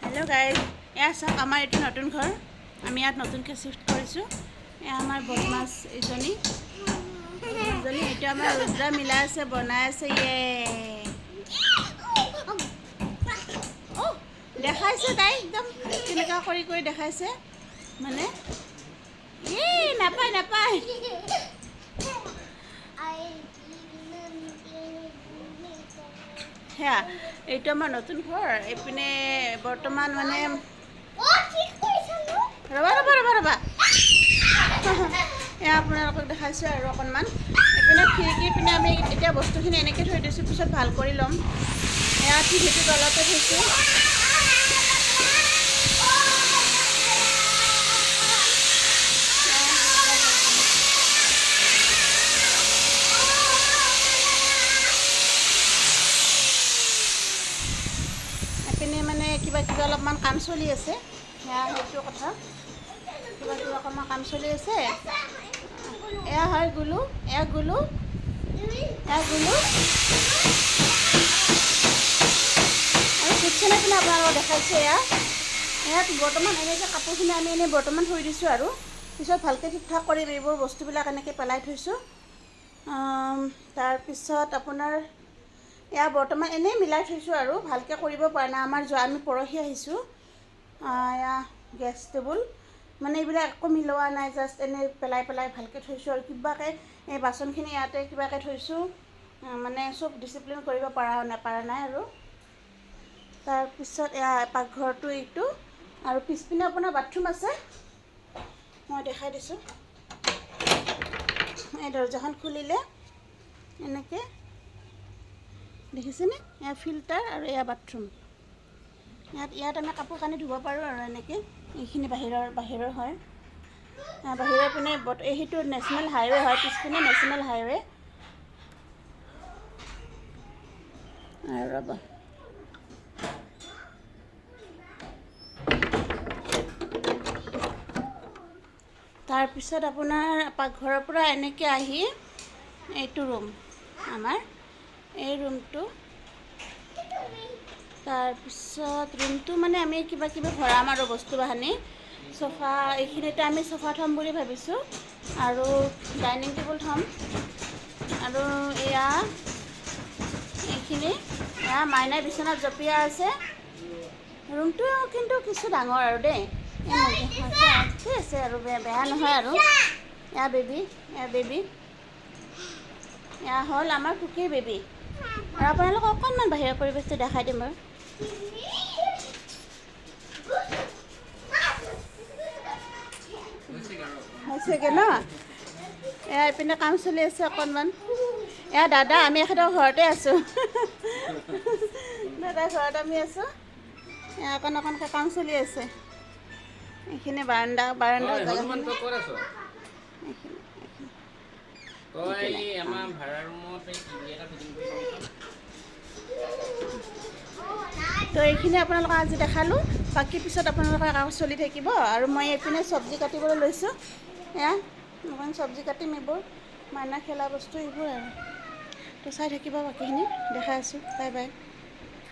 Hello' guys, এয়া চাওক আমাৰ এইটো নতুন ঘৰ। আমি ইয়াত নতুনকৈ চিফ্ট কৰিছোঁ। এয়া আমাৰ বদমাছ এইজনী এইটো আমাৰ ৰুদ্ৰা মিলাই আছে, বনাই আছে। দেখাইছে তাই একদম কেনেকুৱা কৰি দেখাইছে মানে নাপায় নাপায়। সেয়া এইটো আমাৰ নতুন ঘৰ। এইপিনে বৰ্তমান মানে ৰ'বা এয়া আপোনালোকক দেখাইছোঁ আৰু অকণমান। এইপিনে খিৰিকী পিনে আমি এতিয়া বস্তুখিনি এনেকৈ থৈ দিছোঁ, পিছত ভাল কৰি ল'ম। এয়া টিভিটো তলতে থৈছোঁ। এইপিনে মানে কিবা অলপমান কাম চলি আছে। সেয়া সেইটো কথা, কিবা অকণমান কাম চলি আছে। এয়া হয় গুলু, এয়া গুলু আৰু কিটচেন পিনে আপোনালোকক দেখাইছোঁ। ইয়াত বৰ্তমান এনেকৈ কাপোৰখিনি আমি এনেই বৰ্তমান থৈ দিছোঁ আৰু পিছত ভালকৈ ঠিক ঠাক কৰিম। এইবোৰ বস্তুবিলাক এনেকৈ পেলাই থৈছোঁ। তাৰপিছত আপোনাৰ এয়া বৰ্তমান এনেই মিলাই থৈছোঁ আৰু ভালকৈ কৰিব পৰা নাই। আমি পৰহি আহিছোঁ। এয়া গেছ টেবুল মানে এইবিলাক একো মিলোৱা নাই, জাষ্ট এনেই পেলাই ভালকৈ থৈছোঁ আৰু কিবাকৈ এই বাচনখিনি ইয়াতে কিবাকৈ থৈছোঁ। মানে চব ডিচিপ্লিন কৰিব পৰা নাই আৰু। তাৰপিছত এয়া পাকঘৰটো এইটো, আৰু পিছপিনে আপোনাৰ বাথৰুম আছে। মই দেখাই দিছোঁ। এই দৰ্জাখন খুলিলে এনেকৈ দেখিছেনে? এয়া ফিল্টাৰ আৰু এয়া বাথৰুম। ইয়াত আমি কাপোৰ কানি ধুব পাৰোঁ আৰু এনেকৈ। এইখিনি বাহিৰৰ হয়। বাহিৰৰ পিনে সেইটো নেশ্যনেল হাইৱে হয়, পিছপিনে নেশ্যনেল হাইৱে। আৰু ৰ'বা, তাৰপিছত আপোনাৰ পাকঘৰৰ পৰা এনেকৈ আহি এইটো ৰুম আমাৰ, এই ৰুমটো। তাৰপিছত ৰুমটো মানে আমি কিবা ভৰাম আৰু বস্তু বাহানি। চফা এইখিনিতে আমি চফা থ'ম বুলি ভাবিছোঁ, আৰু ডাইনিং টেবুল থ'ম। আৰু এইখিনি মাইনাই বিচনাত জঁপিয়াই আছে। ৰুমটো কিন্তু কিছু ডাঙৰ আৰু দেই, ঠিকেই আছে আৰু বেয়া নহয় আৰু। এয়া বেবী এয়া হ'ল আমাৰ কুকিৰ বেবী। আৰু আপোনালোকক অকণমান বাহিৰৰ পৰিৱেশটো দেখাই দিম বাৰু। হৈছেগৈ ন? এয়া এইপিনে কাম চলি আছে অকণমান। এয়া দাদা, আমি এখেতৰ ঘৰতে আছোঁ। দাদাৰ ঘৰত আমি আছোঁ। এয়া অকণকৈ কাম চলি আছে। এইখিনি বাৰাণ্ডা জেগাখিনি। তো এইখিনি আপোনালোকক আজি দেখালোঁ। বাকী পিছত আপোনালোকৰ কাম চলি থাকিব। আৰু মই এইপিনে চব্জি কাটিবলৈ লৈছোঁ। এয়া অকণ চব্জি কাটিম, এইবোৰ মাইনা খেলা বস্তু এইবোৰ আৰু। তো চাই থাকিব, বাকীখিনি দেখাই আছোঁ। Bye bye.